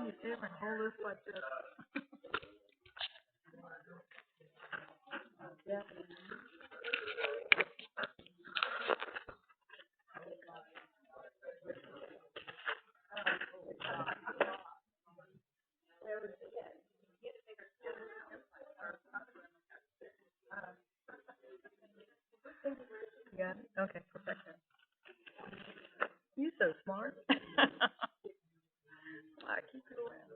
You see, I hold this like this. Yeah. Yeah. Okay. Perfect. You so smart. I keep it around.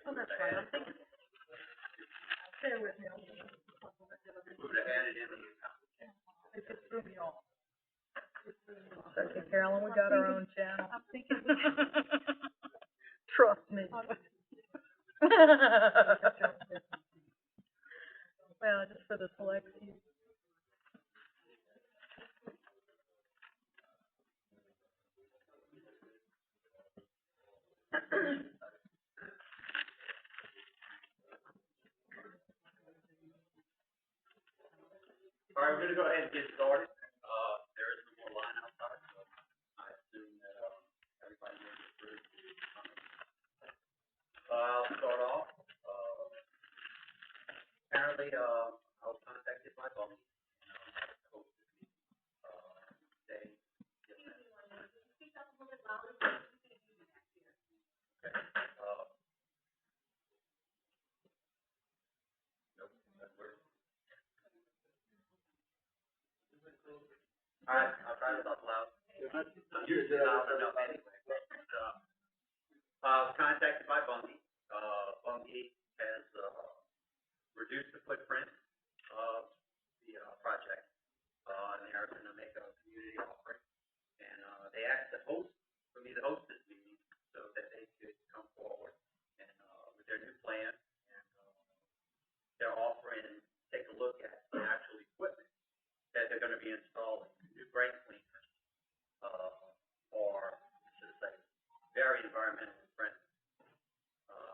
Oh, that's right. I'm thinking. Bear with me. It just threw me off. Okay, Carolyn, we got our own channel. I'm thinking. Trust me. Well, just for the select few. All right, we're going to go ahead and get started. There is no more line outside, so I assume that everybody will get through. I'll start off. Apparently, I was contacted by Bunge. They all right, I'll try to talk loud. I'm usually loud enough anyway. I was contacted by Bunge. Bunge has reduced the footprint of the project, and they are going to make a community offering. And they asked the host for me to host this meeting so that they could come forward and with their new plan, and they're offering take a look at the actual equipment that they're going to be installing, new brake cleaners, or should I say, very environmentally friendly.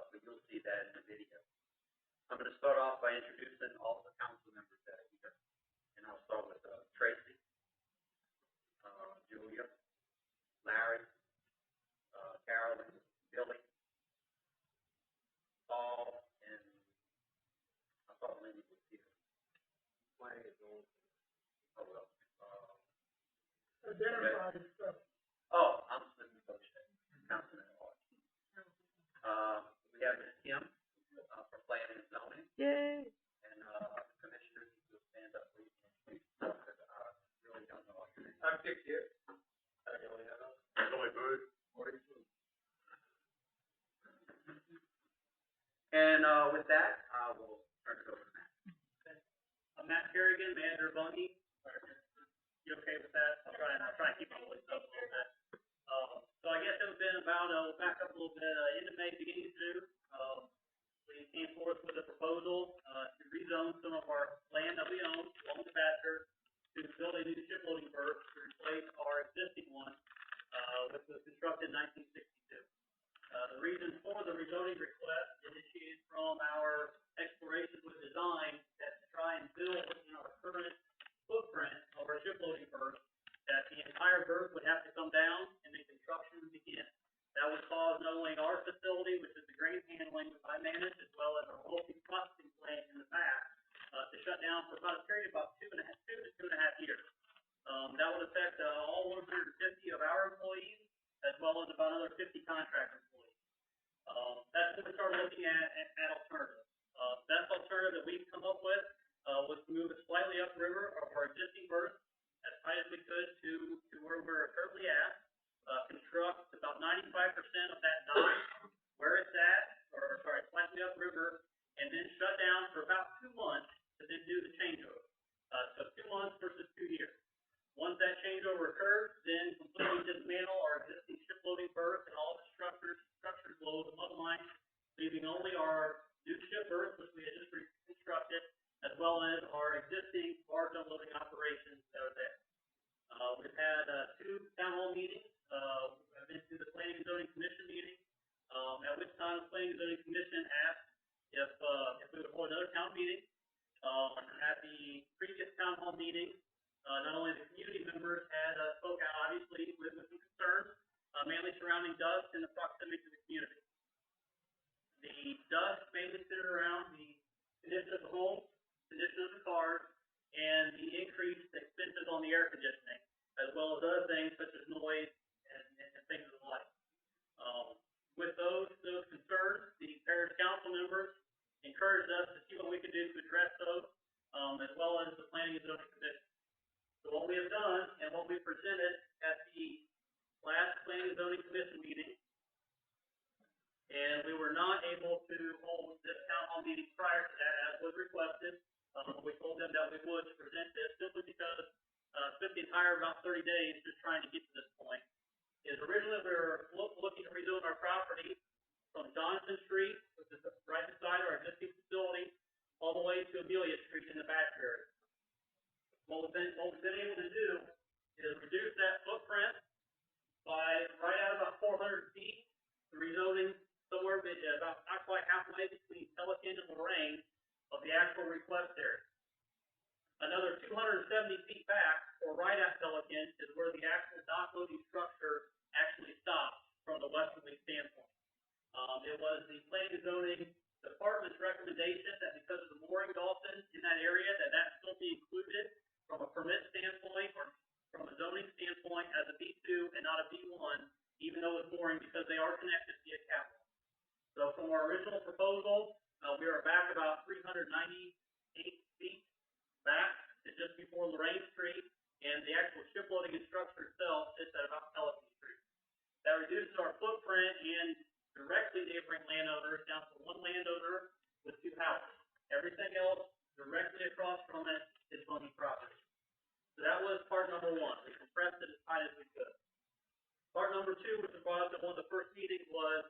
But you'll see that in the video. I'm going to start off by introducing all the council members that are here, and I'll start with Tracy, Julia, Larry, Carolyn, Billy, Paul, and I thought Lindy was here. Oh, I'm Snookie, Councilman at Large. We have Ms. Kim for planning and zoning. Yay. And commissioners will stand up, please. I really don't know your name. I'm Dick here. I don't really know. Billy Woodruff. And with that, I will turn it over to Matt. Okay. I'm Matt Kerrigan, manager of Bunge. You okay with that? I'll try and keep my voice up a little bit. So I guess it's been about, back up a little bit, end of May, beginning of June. We proposal, to rezone some of our land that we own along the Badger to build a new ship loading berth to replace our existing one, which was constructed in 1962. The reason for the rezoning request initiated from our explorations with design that to try and build in our current footprint of our ship loading berth, that the entire berth would have to come down and the construction would begin. That would cause not only our facility, which is the grain handling which I manage, as well as our local processing plant in the back, to shut down for about a period of about 2 to 2.5 years. That would affect all 150 of our employees, as well as about another 50 contractor employees. That's when we started looking at alternatives. Best alternative that we've come up with was to move it slightly upriver of our existing berth as tight as we could to where we're currently at. Construct about 95% of that dock where it's at, or sorry, slightly upriver, and then shut down for about 2 months to then do the changeover. So 2 months versus 2 years. Once that changeover occurs, then completely dismantle our existing ship loading berth and all the structures below the mud line, leaving only our new ship berth, which we had just reconstructed, as well as our existing barge unloading operations that are there. We've had 2 town hall meetings. I've been to the Planning and Zoning Commission meeting, at which time the Planning and Zoning Commission asked if we would hold another town meeting. At the previous town hall meeting, not only the community members had spoke out obviously with some concerns, mainly surrounding dust and the proximity to the community. The dust mainly centered around the condition of the homes, condition of the cars, and the increased expenses on the air conditioning, as well as other things such as noise and things of the like. With those concerns, the parish council members encouraged us to see what we could do to address those, as well as the Planning and Zoning Commission. So what we have done and what we presented at the last Planning and Zoning Commission meeting, and we were not able to hold this town hall meeting prior to that as was requested. We told them that we would present this simply because spent the entire about 30 days just trying to get to this point. Is originally we were looking to rezone our property from Johnson Street, which is right beside our existing facility, all the way to Amelia Street in the back area. What we've been able to do is reduce that footprint by right at about 400 feet, rezoning somewhere about not quite halfway between Pelican and Lorraine of the actual request area. Another 270 feet back, or right at Pelican, is where the actual dock loading structure actually stops from the westerly standpoint. It was the Planning and Zoning Department's recommendation that because of the mooring dolphins in that area, that still be included from a permit standpoint or from a zoning standpoint as a B2 and not a B1, even though it's mooring because they are connected via capital. So from our original proposal, we are back about 398 feet back to just before Lorraine Street, and the actual ship loading and structure itself sits at about Pelican Street. That reduces our footprint and directly neighboring landowners down to 1 landowner with 2 houses. Everything else directly across from it is Bunge property. So that was part number 1. We compressed it as tight as we could. Part number 2, which was brought up at one of the first meetings, was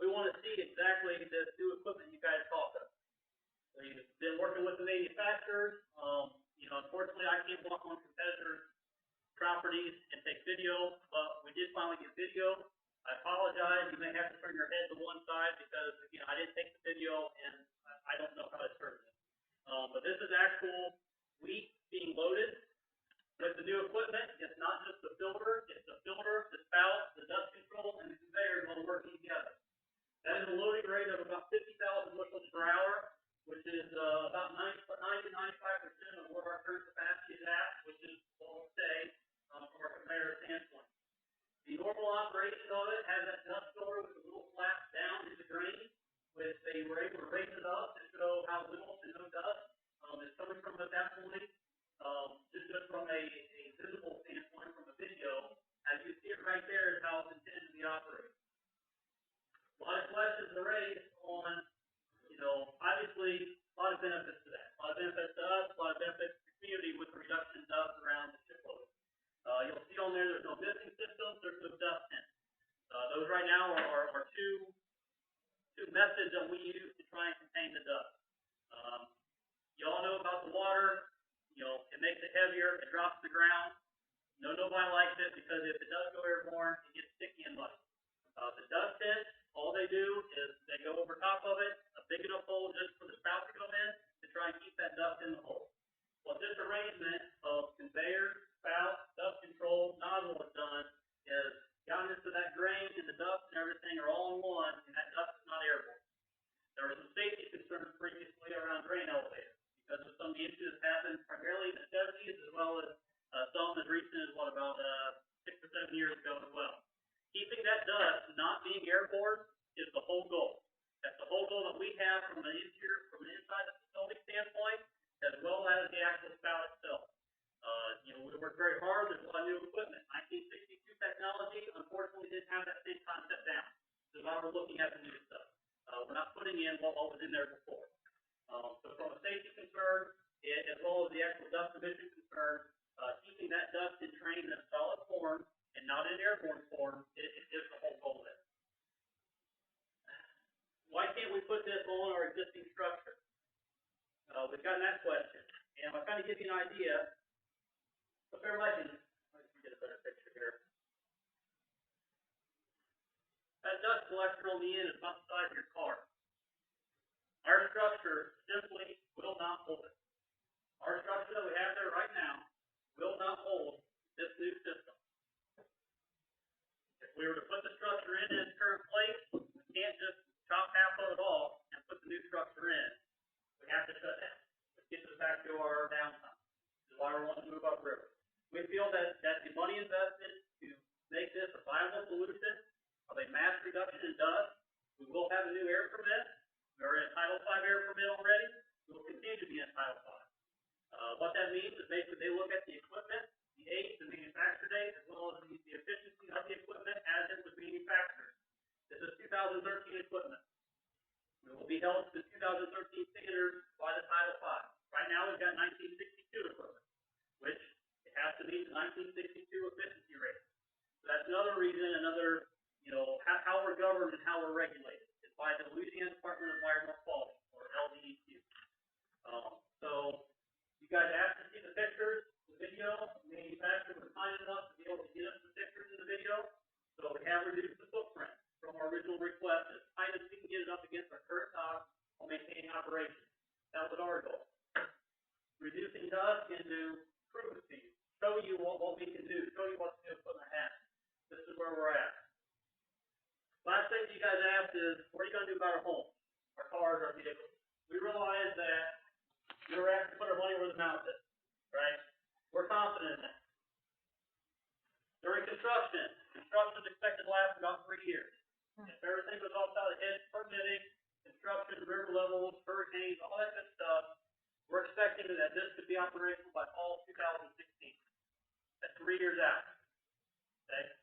we want to see exactly this new equipment you guys talked about. We've been working with the manufacturers. Unfortunately, I can't walk on competitors' properties and take video, but we did finally get video. I apologize. You may have to turn your head to one side because, I didn't take the video and I don't know how to turn it. But this is actual wheat being loaded with the new equipment. It's not just the filter, the spout, the dust control, and the conveyor all working together. That is a loading rate of about 50,000 bushels per hour, which is about 90 to 95% of where our current capacity is at, which is what we'll say from a conveyor standpoint. The normal operation of it has that dust filter with a little flap down in the drain, which they were able to raise it up to show how little to no dust is coming from at that point. Just from a visible standpoint, from a video, as you see it right there is how it's intended to be operated. A lot of questions are raised on, obviously a lot of benefits to that. A lot of benefits to us, a lot of benefits to the community with the reduction of dust around the ship load. You'll see on there's no missing systems, there's no dust in. Those right now are two methods that we use to try and contain the dust. You all know about the water, you know, it makes it heavier, it drops to the ground. No, nobody likes it because if it does go airborne, it gets sticky and muddy. The dust pits, all they do is they go over top of it, a big enough hole just for the spout to come in to try and keep that dust in the hole. What this arrangement of conveyor, spout, dust control, nozzle has done is gotten into that drain and the dust and everything are all in one, and that dust is not airborne. There were some safety concerns previously around drain elevators because of some of the issues that happened primarily in the 70s as well as some as recent as about 6 or 7 years ago as well. Keeping that dust not being airborne is the whole goal. That's the whole goal that we have from an inside the facility standpoint, as well as the actual spout itself. You know, we worked very hard. There's a lot of new equipment. 1962 technology, unfortunately, didn't have that same concept down. So now we're looking at the new stuff. We're not putting in what was in there before. So from a safety concern, as well as the actual dust emission concern, keeping that dust in train in a solid form and not in airborne form is the whole goal there. Why can't we put this on our existing structure? We've gotten that question. And I'll kind of give you an idea. So if everybody can, let me get a better picture here. That dust collector on the end is about the size of your car. Our structure simply will not hold it. Our structure that we have there right now will not hold this new system. If we were to put the structure in its current place, we can't just chop half of it off and put the new structure in. We have to shut down. Which gets us back to our downtime. This is why we're wanting to move upriver. We feel that the money invested to make this a viable solution of a mass reduction in dust. We will have a new air permit. We're in Title V air permit already. We will continue to be in Title V. What that means is basically they look at the equipment, the age, the manufacture date, as well as the efficiency of the equipment as it was manufactured. This is 2013 equipment. We will be held to the 2013 standards by the Title V. Right now we've got 1962 equipment, which it has to meet the 1962 efficiency rate. So that's another reason, you know, how we're governed and how we're regulated. It's by the Louisiana Department of Environmental Quality, or LDEQ. So you guys asked to see the pictures, the video. The manufacturer was kind enough to be able to get us the pictures in the video. So we have reduced the footprint from our original request as tight as we can get it up against our current costs while maintaining operations. That was our goal. Reducing dust into prove it to you, show you what we can do, show you what the new equipment has. This is where we're at. Last thing you guys asked is, what are you going to do about our home, our cars, our vehicles? We realize that we're asked to put our money where the mouth is, right? We're confident in that. During construction is expected to last about 3 years. If everything goes off the head, permitting, construction, river levels, hurricanes, all that good stuff, we're expecting that this could be operational by fall 2016. That's 3 years out. Okay?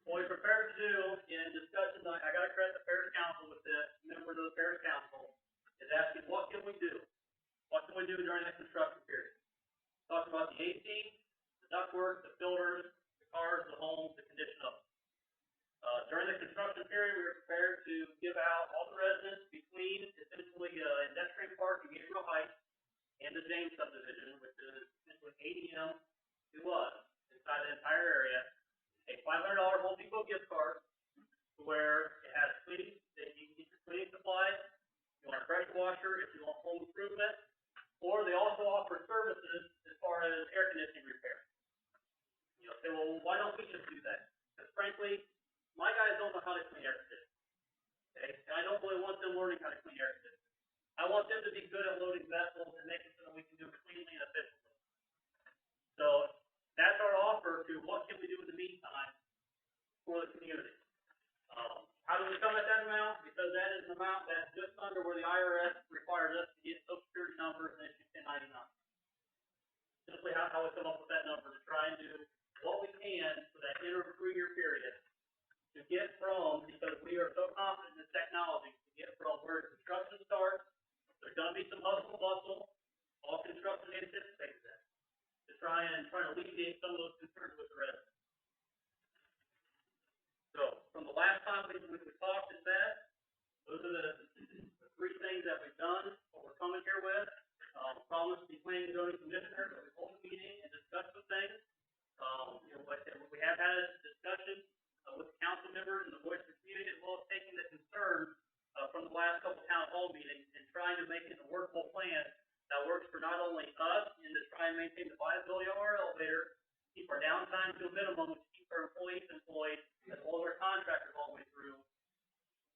What we prepared to do in discussions, I got to credit the Parish Council with this, members of the Parish Council, is asking what can we do? What can we do during that construction period? Talk about the AC, the ductwork, the filters, the cars, the homes, the condition of them. During the construction period, we were prepared to give out all the residents between essentially Industrial Park and Gabriel Heights and the James subdivision, which is essentially ADM to us inside the entire area, a $500 Home Depot gift card where it has cleaning, that you can get your cleaning supplies, you want a pressure washer if you want home improvement, or they also offer services as far as air conditioning repair. You know, say, well, why don't we just do that? Because frankly, my guys don't know how to clean air conditioning. Okay? And I don't really want them learning how to clean air conditioning. I want them to be good at loading vessels and making sure that we can do it cleanly and efficiently. So that's our offer to what can we do in the meantime for the community. How do we come at that amount? Because that is an amount that's just under where the IRS requires us to get Social Security numbers and issue 1099. Simply how we come up with that number to try and do what we can for that interim 3-year period to get from, because we are so confident in this technology, to get from where construction starts. There's going to be some hustle and bustle. All construction anticipates that. To try and alleviate some of those concerns with the residents. So, from the last time we talked and said, those are the 3 things that we've done, what we're coming here here with, promised the planning and zoning commissioner that we hold a meeting and discuss some things. We have had a discussion with the council members and the voice of the community, as well as taking the concerns from the last couple town hall meetings and trying to make it a workable plan that works for not only us and to try and maintain the viability of our elevator, keep our downtime to a minimum, which keeps our employees employed, as well as our contractors all the way through,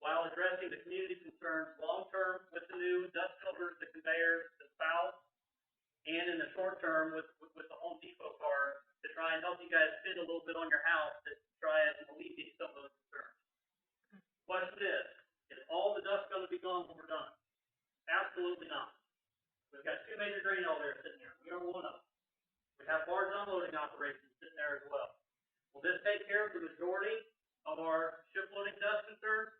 while addressing the community concerns long-term with the new dust filters, the conveyors, the spouts, and in the short term with the Home Depot car to try and help you guys fit a little bit on your house to try and alleviate some of those concerns. Question is all the dust going to be gone when we're done? Absolutely not. We've got two major drain elevators sitting here. We are one of them. We have large unloading operations sitting there as well. Will this take care of the majority of our ship loading dust concerns?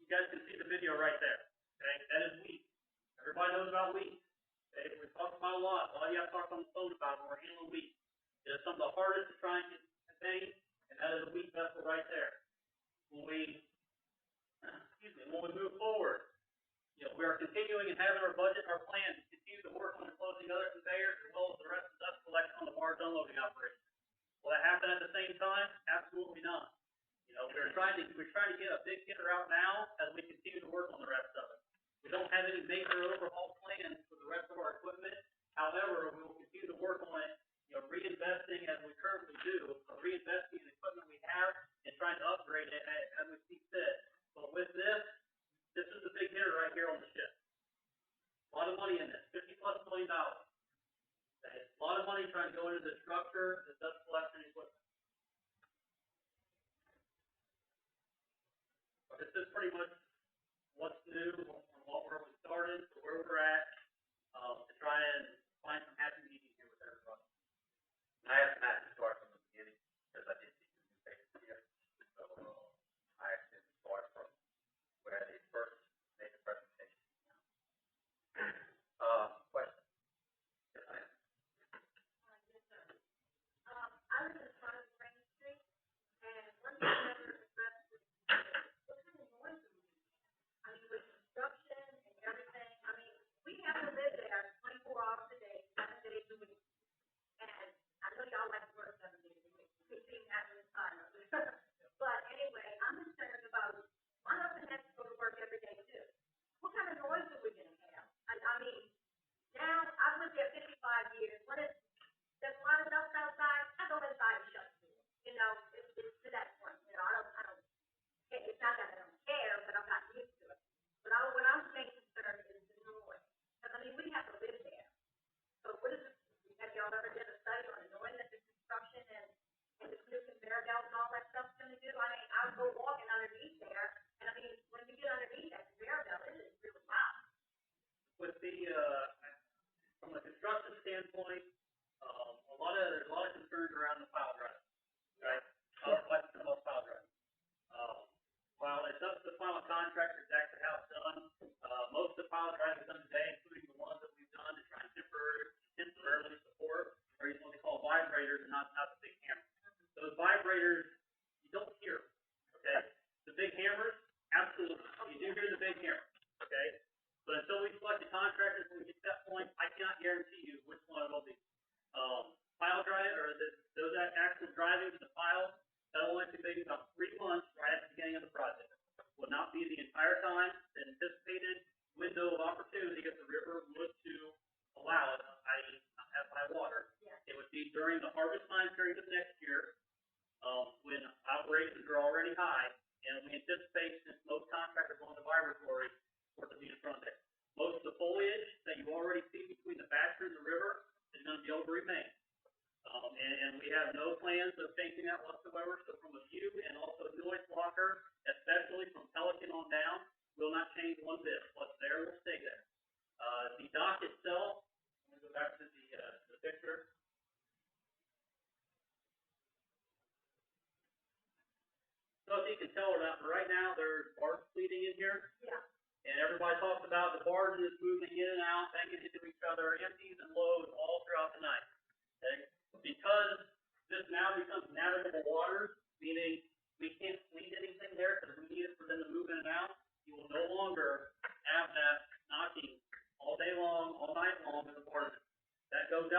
You guys can see the video right there. Okay, that is wheat. Everybody knows about wheat. Okay, we talked about a lot. A lot of you have talked on the phone about when we're handling wheat. It is some of the hardest to try and contain, and that is a wheat vessel right there. When we move forward, we are continuing and having our budget, our plan to continue to work on closing other conveyors as well as the rest of the dust collection on the barge unloading operation. Will that happen at the same time? Absolutely not. We're trying to get a big hitter out now as we continue to work on the rest of it. We don't have any major overhaul plans for the rest of our equipment. However, we will continue to work on it, reinvesting as we currently do, reinvesting in the equipment we have and trying to upgrade it as we see fit. But with this is the big hitter right here on the ship. A lot of money in this, $50+ million. Okay. A lot of money trying to go into the structure, the dust collection equipment. But this is pretty much what's new from where we started to where we're at, to try and find some happy medium here with everybody. I asked Matt to start from the beginning because I did see the newspaper here. So I asked him to start from where they first made the presentation. Question? Yes, ma'am. Yes, sir. I live in front of Main Street, and one of the members addressed what kind of noise are we making? I mean, with construction and everything, I mean, we have to live there 24 hours a day, 7 days a week. And I know y'all like to work 7 days a week. We've seen that in the time of it. But anyway, I'm concerned about my husband has to go to work every day too. What kind of noise are we gonna have? I mean, now I've lived there 55 years. When there's a lot of dust outside, I go inside and shut the door. It's to that point. I don't. It's not that I don't care, but I'm not used to it. But what I'm saying concerned is the noise. Because I mean, we have to live there. So what is it? Have y'all ever done a study on the noise that the construction and the new conveyor belt and all that stuff's gonna do? I mean, I'll go walking underneath there, and I mean, when you get underneath that conveyor belt, it is really loud. With the from a construction standpoint, there's a lot of concerns around the pile driving, right? About pile driving. While it's up to the final contractor exactly how it's done, most of the pile driving is done today, including the ones that we've done to try and temporarily support, or what they call vibrators, and not the big hammers. Those vibrators, you don't hear them, okay? The big hammers, absolutely, you do hear the big hammers, okay? But until we select the contractors, when we get to that point, I cannot guarantee you which one it will be. Pile drive, or those actual driving to the piles, that'll only be maybe about 3 months right at the beginning of the project. Will not be the entire time. The anticipated window of opportunity if the river was to allow it, i.e. not have high water. Yeah. It would be during the harvest time period of next year, when operations are already high, and we anticipate, since most contractors on the vibratory, for it to be in front of it. Most of the foliage that you already see between the factory and the river is going to be able to remain. And we have no plans of changing that whatsoever. So from a view and also noise blocker, especially from Pelican on down, will not change one bit. What's there will stay there. The dock itself, I'm going to go back to the picture. So if you can tell or not, but right now there's barge fleeting in here. Yeah. And everybody talks about the barges moving in and out, banging into each other, empties and loads all throughout the night. Okay? Because this now becomes navigable waters, meaning we can't fleet anything there because we need it for them to move in and out, you will no longer have that knocking all day long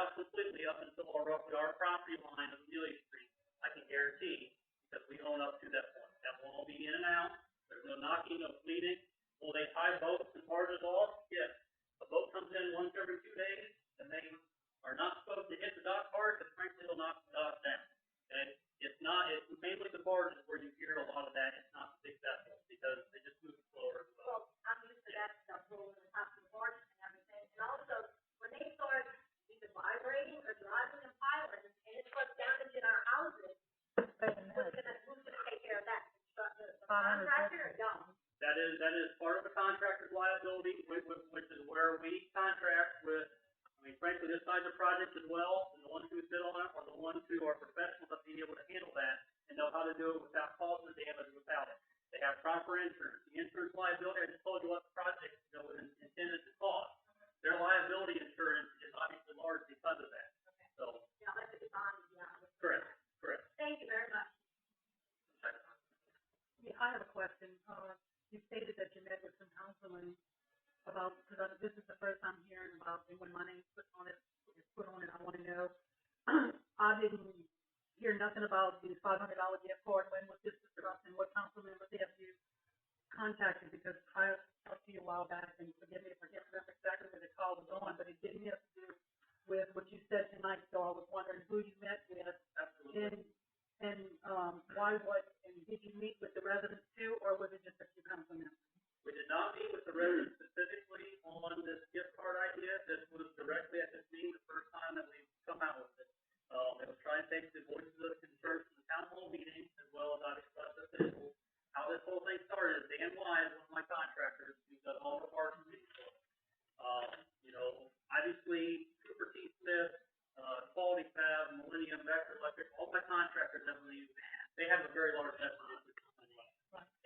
out completely up until roughly our property line of Amelia Street, I can guarantee, because we own up to that point. That will all be in and out, there's no knocking, no bleeding. Will they tie boats and barges off? Yes. A boat comes in once every 2 days, and they are not supposed to hit the dock hard, because frankly, they'll knock the dock down. Okay? It's mainly the barges where you hear a lot of that. It's not the big vessels, because they just move slower as well. Well, I'm used to that stuff rolling on top of the barge and everything, and also, when they start either vibrating or driving and piling, and it starts damaging our houses, who's gonna take care of that? The contractor or y'all? That is part of the contractor's liability, which is where we contract with, I mean, frankly, this side of the project as well, and the ones who bid on it are the ones who are professionals at being able to handle that and know how to do it without causing the damage without it. They have proper insurance. The insurance liability, I just told you what the project, is intended to cost. Their liability insurance is obviously large because of that. So. Yeah, like the bond, yeah. Correct. Thank you very much. Yeah, I have a question. You stated that you met with some councilmen about, because this is the first time hearing about when my name's put on it, I want to know. I didn't hear nothing about the $500 gift card. When was this discussed, and what councilman was have you contacted? Because I talked to you a while back, and forgive me if I can't remember exactly where the call was on, but it didn't have to do with what you said tonight, so I was wondering who you met with. Absolutely. And why, and did you meet with the residents too, or was it just a few councilmen? We did not meet with the residents specifically on this gift card idea. This was directly at this meeting, the first time that we've come out with it. It was trying to take the voices of concerns from the town hall meeting, as well as I discussed with officials. How this whole thing started is Dan Wise, one of my contractors, who's done all the parts and things for us. Obviously, Cooper T. Smith, Quality Fab, Millennium, Vector Electric, all my contractors that they have a very large estimate.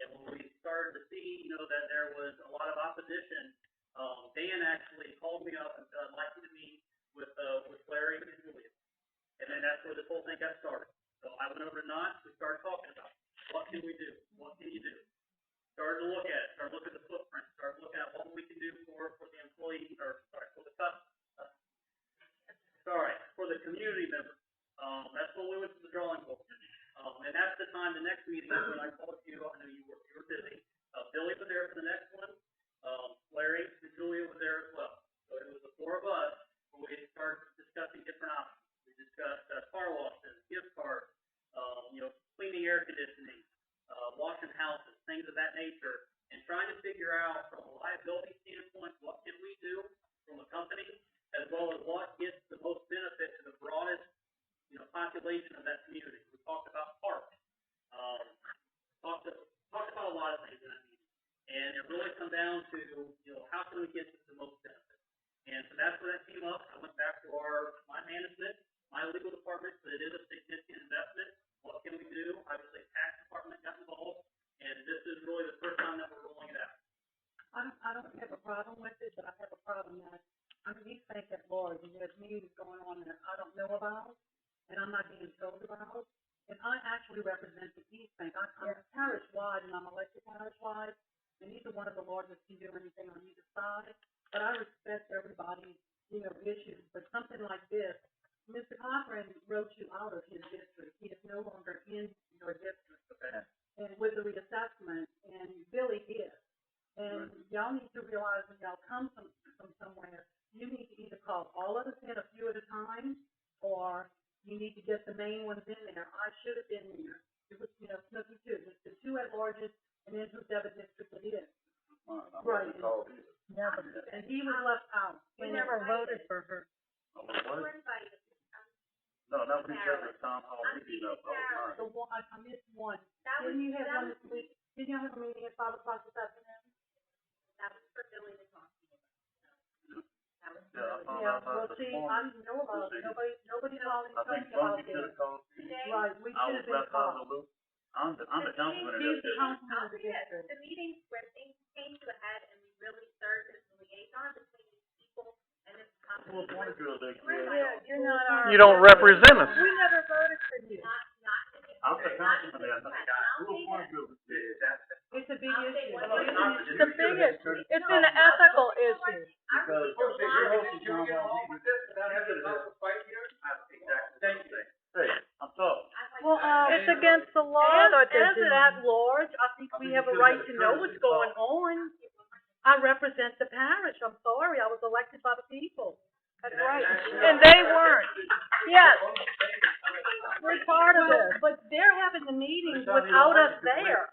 And when we started to see, that there was a lot of opposition, Dan actually called me up and said, I'd like you to meet with Larry and Julia. And then that's where this whole thing got started. So I went over to Knox, we started talking about what can we do? What can you do? Started to look at it, started looking at the footprint, started looking at what we can do for the employee, for the community members. That's when we went to the drawing board. And that's the time, the next meeting, when I called you, I know you were busy. Billy was there for the next one. Larry and Julia were there as well. So it was the four of us, where we started discussing different options. We discussed car washes, gift cards, cleaning air conditioning, washing houses, things of that nature, and trying to figure out from a liability standpoint, what can we do from a company, as well as what gets the most benefit to the broadest, population of that community. We talked about parks, talked about a lot of things in that meeting, and it really come down to, how can we get the most benefit? And so that's where that came up. I went back to my management, my legal department, but it is a significant investment. What can we do? Obviously, the tax department got involved, and this is really the first time that we're rolling it out. I don't have a problem with it, but I have a problem that, these things at large, and there's meetings going on that I don't know about, and I'm not being told about. And I actually represent the East Bank. I'm parish-wide, and I'm elected parish-wide, and neither one of the largest can do anything on either side. But I respect everybody's, issues. But something like this, Mr. Cochran wrote you out of his district. He is no longer in your district. Okay. And with the reassessment, and Billy is. And y'all need to realize when y'all come from somewhere, you need to either call all of us in a few at a time, or you need to get the main ones in there. I should have been there. It was, Snookie too. It's the two at largest, and then whoever district it is. Right. Never. And he was left out. We never voted for her. We're invited. No, that was the town hall meeting. The one, I missed one. Didn't you have one this week? Didn't you have a meeting at 5 o'clock this afternoon? That was for Billy to talk to you about. That was Yeah, well, see, I didn't know about it. Nobody called and I think told me about Bunge should it. have called you. Right, we I should have was been left out called. of the loop. I'm the councilman in He's that the district. councilman of the Yeah, district. the meetings where things came to a head and we really served as the liaison between these people and this company. Well, Bunge was there. You're not our. You don't represent us. We never voted for you. I'm the councilman there. Who was Bunge was there? It's a big issue. It's the biggest. It's an ethical issue. Because You're hosting town hall meeting. against the law that they're As doing. an at-large, I think we have a right to know what's going on. I represent the parish, I'm sorry, I was elected by the people. That's right. And they weren't. Yes. We're part of this. But they're having the meetings without us there.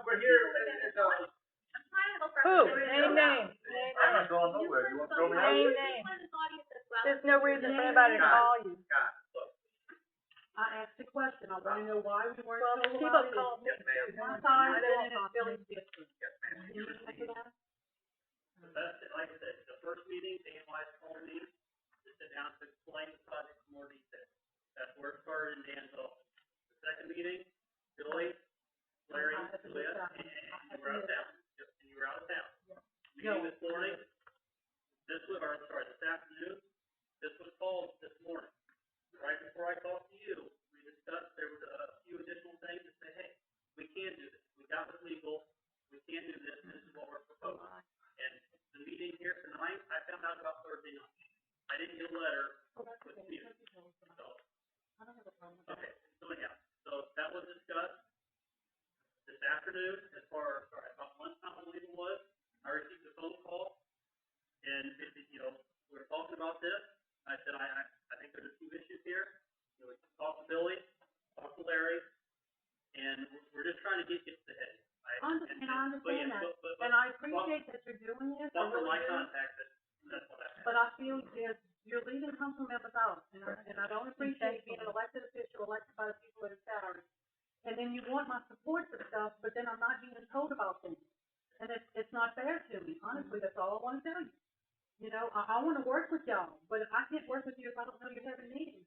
We're here, Who? Name names. I'm not going nowhere, you want to throw me out? Name names. There's no reason for anybody to call you. God, look, I asked the question, I wanna know why we weren't Well, told people about it. call me. yes, ma'am. One side, and then it's Billy's district. Yes, ma'am. Can you answer that? That's, like I said, the first meeting, the analyze call me, to sit down to explain the project in more detail. That's where it started in Dan's office. The second meeting, Billy, Larry, Leah, and you were out of town. Yep, and you were out of town. Meeting this morning, this afternoon, this was called this morning. Right before I talked to you, we discussed, there was a few additional things to say, hey, we can't do this. We got with legal, we can't do this, this is what we're proposing. And the meeting here tonight, I found out about Thursday night. I didn't get a letter with you. So, okay, so anyhow, so that was discussed this afternoon as far, sorry, about lunchtime, I believe it was. I received a phone call, and we were talking about this. I said, I think there's a few issues here. We talked to Billy, talked to Larry, and we're just trying to get you to the head. I understand that, and I appreciate that you're doing this, I But for really my do. contact, that's what I But I feel you're leaving council members out, and I don't appreciate being an elected official, elected by the people of the parish. And then you want my support for stuff, but then I'm not being told about things. And it's not fair to me, honestly, that's all I wanna tell you. You know, I wanna work with y'all, but I can't work with you if I don't know you're having meetings.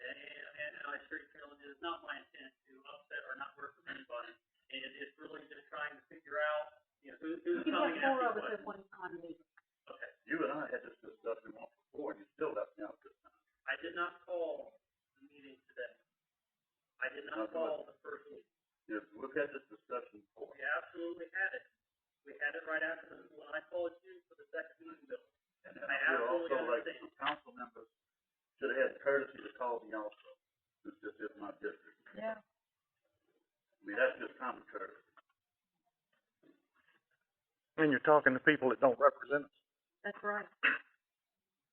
And I assure you, Carolyn, it is not my intent to upset or not work with anybody. And it's really just trying to figure out, who's You can coming have and 4 of asking us at questions. one time, maybe. Okay. You and I had this discussion once before, and you still left me out this time. I did not call the meeting today. I did not call the first meeting. Yes, we've had this discussion before. We absolutely had it. We had it right after when I called you for the second meeting, Bill. And I I feel absolutely also like understand. the council members should have had courtesy to call me also, since this is my district. Yeah. I mean, that's just common courtesy. And you're talking to people that don't represent us. That's right.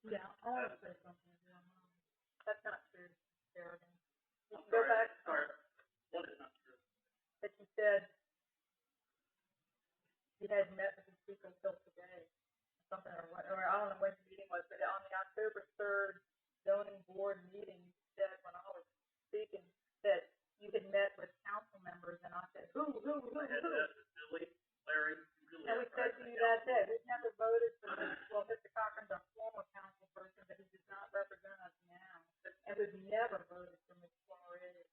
Yeah, I wanna say something. That's not true, Kerrigan. I'm Go sorry, back, sorry. What is not true? that you said you hadn't met with these people until today, something, or I don't know when the meeting was, but on the October 3rd zoning board meeting, you said, when I was speaking, that you had met with council members, and I said, who? I had that with Billy, Larry, and Julie. And we said to you that day, we've never voted for this, well, Mr. Cochran's our former council person, but he does not represent us now, and we've never voted for Ms. Flores.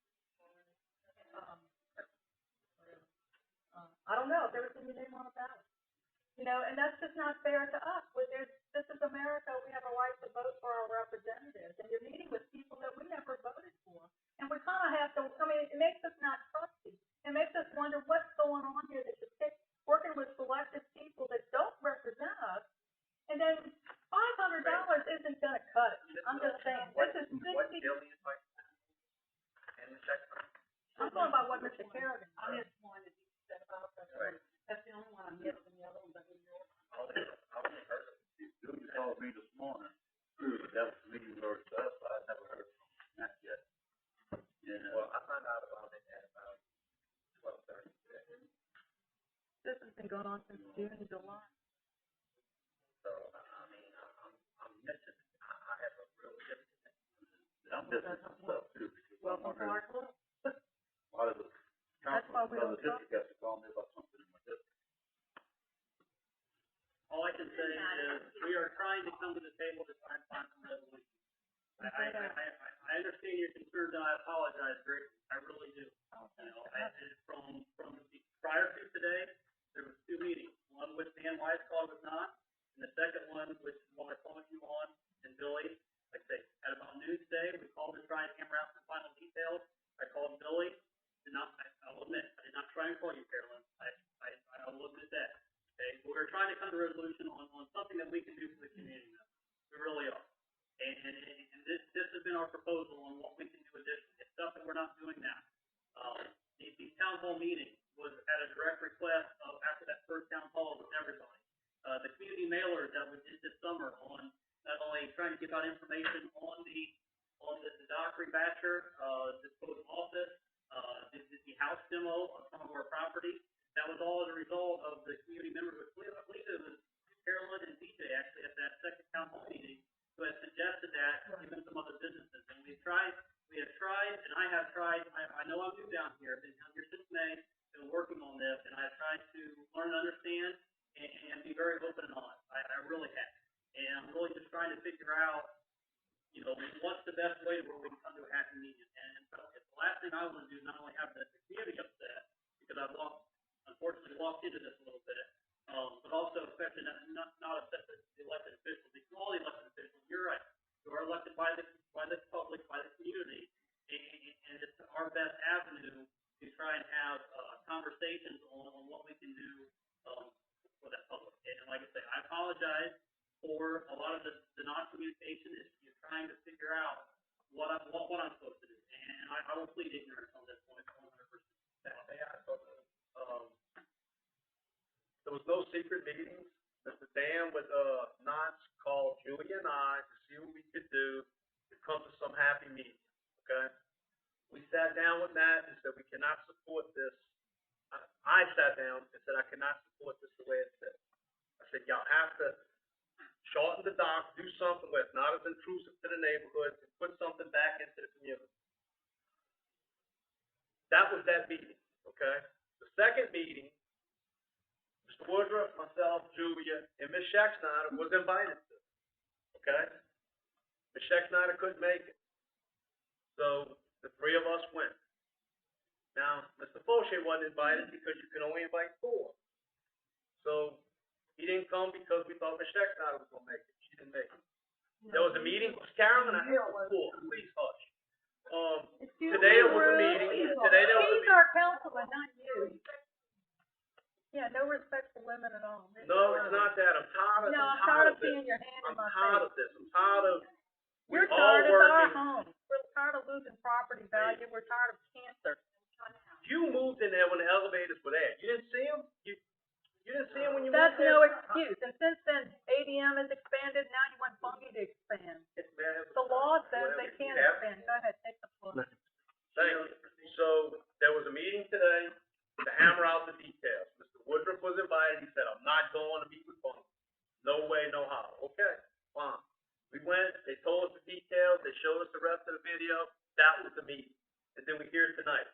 I don't know if there was any name on the ballot. And that's just not fair to us. This is America, we have a right to vote for our representatives, and you're meeting with people that we never voted for. And we kinda have to, it makes us not trusty. It makes us wonder what's going on here, that you're working with selected people that don't represent us, and then $500 isn't gonna cut it. I'm just saying, this is What 60, Billy is like, and the check. I'm talking about what Mr. Kerrigan. I missed one that you said about that. Right. That's the only one I missed, and the other ones I didn't know. I only heard it. Julie called me this morning. That was the meeting where it's up, but I never heard from that yet. Well, I found out about it at about 12:30 today. This has been going on since June, July. So, I mean, I'm missing, I have a real different. I'm missing some stuff too, because I'm Welcome to wondering, our club. why does the That's why council, we the don't district has to call me about something in my district? All I can say is, we are trying to come to the table to try and find some resolution. I understand your concerns, and I apologize greatly, I really do. From prior to today, there was 2 meetings, one which Dan Wise called was not, and the second one, which is what I called you on, and Billy, like I say, at about noon today, we called to try and hammer out some final details. I called Billy, I'll admit, I did not try and call you, Carolyn, I will admit that. Okay, but we're trying to come to a resolution on something that we can do for the community now. We really are. And this has been our proposal on what we can do additionally. It's stuff that we're not doing now. The town hall meeting was at a direct request of, after that first town hall with everybody. The community mailers that we did this summer on not only trying to give out information on the Dockery Batcher, the post office, the house demo of some of our properties. That was all as a result of the community members. I believe it was Carolyn and DJ actually at that second town hall meeting who had suggested that, even some other businesses. And we have tried, and I have tried, I know I'm new down here, I've been down here since May, been working on this, and I've tried to learn and understand and be very open and honest. I really have. And I'm really just trying to figure out, what's the best way where we can come to a happy medium. And so the last thing I want to do is not only have the community upset, because I've unfortunately walked into this a little bit, but also especially not upset the elected officials, because all the elected officials, you're right, who are elected by the public, by the community, and it's our best avenue to try and have conversations on what we can do for that public. And like I say, I apologize for a lot of the non-communication is you're trying to figure out what I'm supposed to do, and I will plead ignorance on this point 100%. There was no secret meetings. Mr. Dan with Knox called Julia and I to see what we could do to come to some happy medium. Okay, we sat down with Matt and said we cannot support this. I sat down and said I cannot support this the way it's set. I said y'all have to shorten the dock, do something where it's not as intrusive to the neighborhood, and put something back into the community. That was that meeting. Okay, the second meeting, Mr. Woodruff, myself, Julia, and Ms. Schexnaydre was invited to. Okay? Ms. Schexnaydre couldn't make it. So the three of us went. Now, Mr. Faucheux wasn't invited because you can only invite 4. So he didn't come because we thought Ms. Schexnaydre was going to make it. She didn't make it. There was a meeting with Carolyn and I had 4. Please hush. Today there was a meeting. He's our councilman, not you. Yeah, no respect for women at all. No, it's not that. I'm tired of seeing your hand in my face. I'm tired of this. I'm tired of. You're tired of our home. We're tired of losing property value. We're tired of cancer. You moved in there when the elevators were there. You didn't see them? You didn't see them when you That's moved in? no excuse. And since then, ADM has expanded. Now you want Bunge to expand. The law says they can't expand. Go ahead, take the floor. Thank you. So there was a meeting today to hammer out the details. Mr. Woodruff was invited. He said, I'm not going to meet with Bunge. No way, no how. Okay, fine. We went. They told us the details. They showed us the rest of the video. That was the meeting. And then we're here tonight.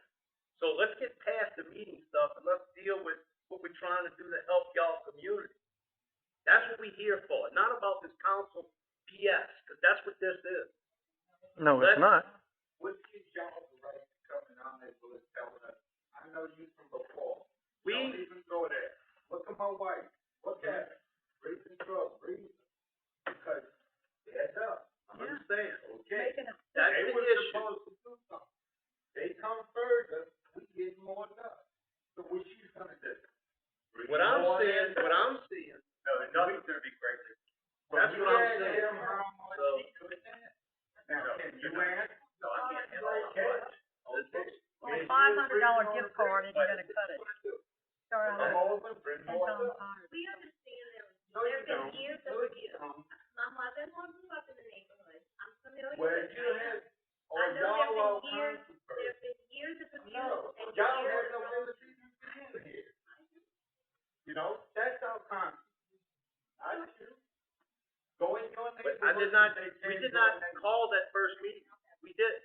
So let's get past the meeting stuff and let's deal with what we're trying to do to help y'all community. That's what we're here for. Not about this council BS, because that's what this is. No, it's not. What gives y'all the right to come in our neighborhood and tell us? I know you from before. Don't even go there. Look at my wife. Look at her. Breathing trouble. Breathing. Because heads up. I understand. Okay. That's they the were issue. supposed to do something. They come further. We get more done. So what she's gonna do? What I'm seeing. No, nothing's going to be crazy. That's what I'm saying. So, Now, can you answer? No, I can't handle all that. Well, $500 gift card and you're gonna cut it. Sorry, Come over, bring more done. We understand there No, you have been don't. years of No, you abuse. don't. My mother-in-law grew up in the neighborhood. I'm familiar Where with you it. have, I or know y'all all there's been years, kinds of person. there's been years of abuse No, and y'all years have no of. business even being here. You know, that's our conscience. I do. Go in your but neighborhood. we did not call that first meeting. We did.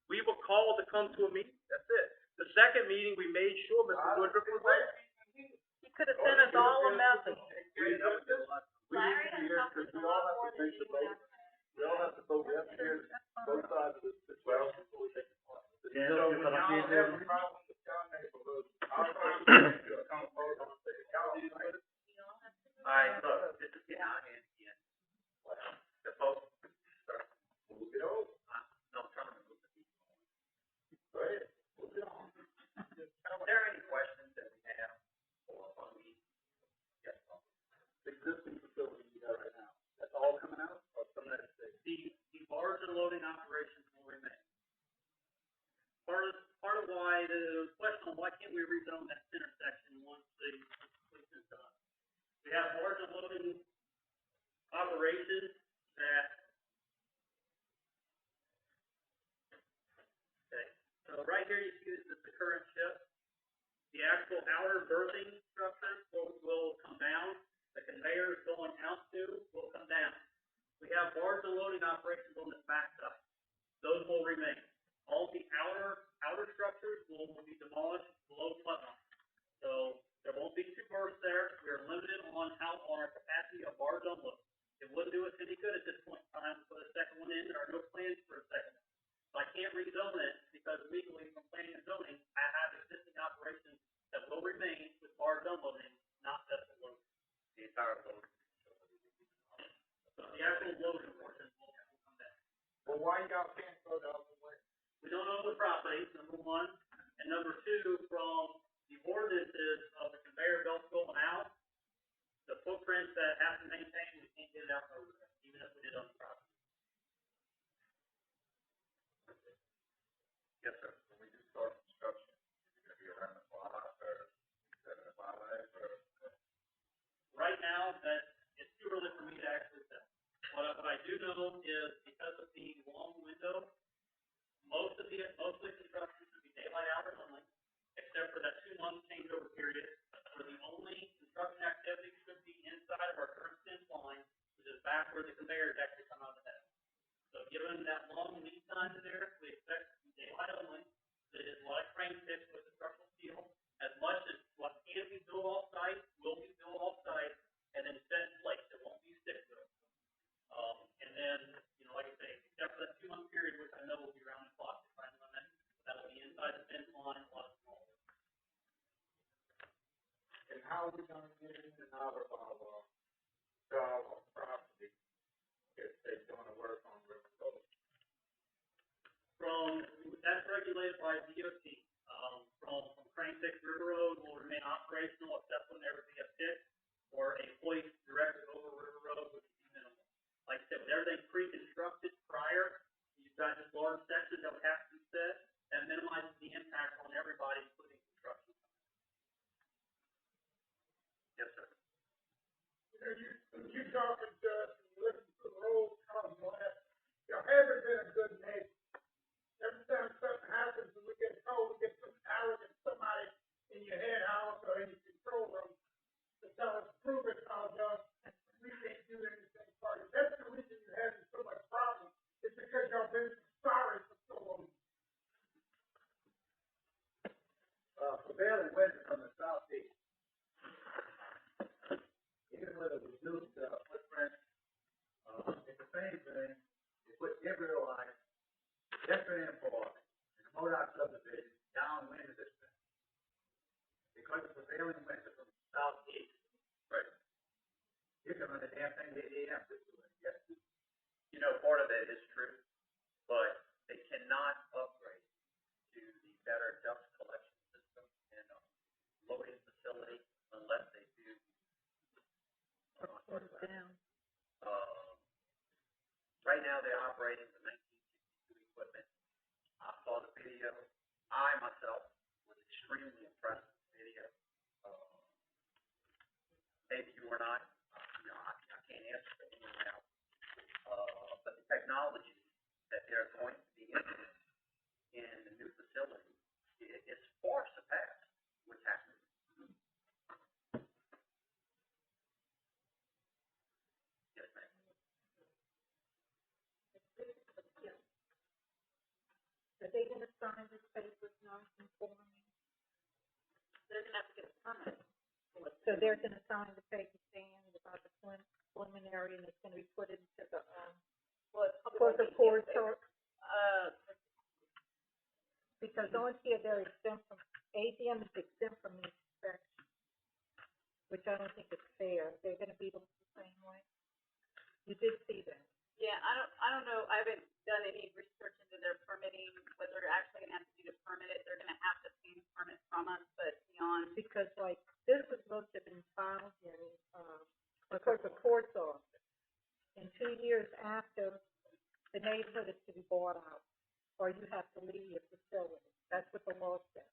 We were called to come to a meeting. That's it. The second meeting, we made sure Mr. Woodruff was there. You could have sent us all a message. Larry has helped us a lot more than anyone else. We all have to vote, we have to hear both sides of this situation before we take a part. Yeah, So when because y'all I'm have a problem with y'all neighborhood, our problem is to come forward and say, y'all need to. All right, look, this is getting out of hand again. The folks, Move it over. no, I'm trying to move the people. Go ahead. Move it on. Are there any questions that we have for Bunge? Yes, The existing facility you got right now, that's all coming out or some of that stays? the the question on why can't we rezone that center section once the completion is done? We have large unloading operations that, okay, so right here you see this is the current shift. The actual outer berthing structures will come down. The conveyors going out to will come down. We have large unloading operations on this backside. Those will remain. All the outer structures will be demolished below flood line. So there won't be two berths there. We are limited on our capacity of barge unload. It wouldn't do us any good at this point in time to put a second one in. There are no plans for a second one. So I can't rezone it because legally from planning and zoning, I have existing operations that will remain with barge unloading, not vessel loading. The entire load. So the actual loading portion will come down. Well, why y'all can't go the other way? We don't own the property, number one, and number two, from the ordinances of the conveyor belt going out, the footprints that have to maintain, we can't get it out over there, even if we did own the property. Yes, sir. When we do start construction, it's gonna be around the clock or 7 or Right now, it's too early for me to actually tell. What I do know is because of the long window, most of the construction should be daylight hours only, except for that 2-month changeover period, where the only construction activity should be inside of our current fence line, which is back where the conveyors actually come out of that. So given that long lead time in there, we expect it to be daylight only. It is like crane fix with the structural steel. As much as what can be built off-site will be built off-site and then set in place. It won't be stick built. And then, like I say, except for that 2-month period, which I know will be around the clock, time limit, that will be inside the fence line, a lot of small. And how are we gonna get in and out of our dog property if they're gonna work on River Road? That's regulated by DOT. From Crane Fix River Road will remain operational except when there would be a pit or a hoist directed over River Road, which would be minimal. Like I said, with everything pre-constructed prior, you've got this large section that would have to be set. That minimizes the impact on everybody, including construction. Yes, sir. You talking to us and listen to the road comes last. You haven't been a good neighbor. Every time something happens and we get told, we get some arrogant somebody in your head house or in your control room to tell us, prove it, all done. We can't do anything for you. That's the reason you're having so much problem. It's because y'all been sorry for so long. Prevailing winds from the southeast. Even with a reduced footprint, it's the same thing. They put Gabrielite, different import, and the Modoc subdivision downwind of this thing. Because the prevailing winds are from the southeast. Right. You can run the damn thing to AM to do it. Yes. Part of it is true, but they cannot upgrade to the better dust collection system and loading facility unless they do. Right now they're operating the 1962 equipment. I saw the video. I myself was extremely impressed with the video. Maybe you were not. I can't answer for anyone else. But the technology that they're going to be implementing in the new facility is far surpassed what's happening. Yes, ma'am. Are they gonna sign this paper non-conforming? They're gonna have to get a permit. So they're gonna sign the paper saying about the preliminary and it's gonna be put into the, for the court, because on here they're exempt from, ADM is exempt from the inspection, which I don't think is fair. They're gonna be the same way. You did see that. Yeah, I don't know, I haven't done any research into their permitting, what they're actually gonna have to do to permit it. They're gonna have to obtain a permit from us, but beyond. Because like, this was supposed to have been filed in, of course, the court's office. And 2 years after, the neighborhood is to be bought out, or you have to leave your facility. That's what the law says.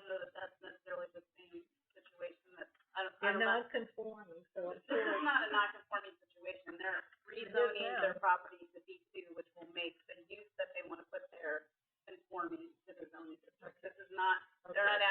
know that that's necessarily the same situation that, I don't They're know. non-conforming, so I'm This sure. is not a non-conforming situation, they're It is rezoning now. their property to B2, which will make the use that they wanna put there conforming to the zoning district. This is not, they're not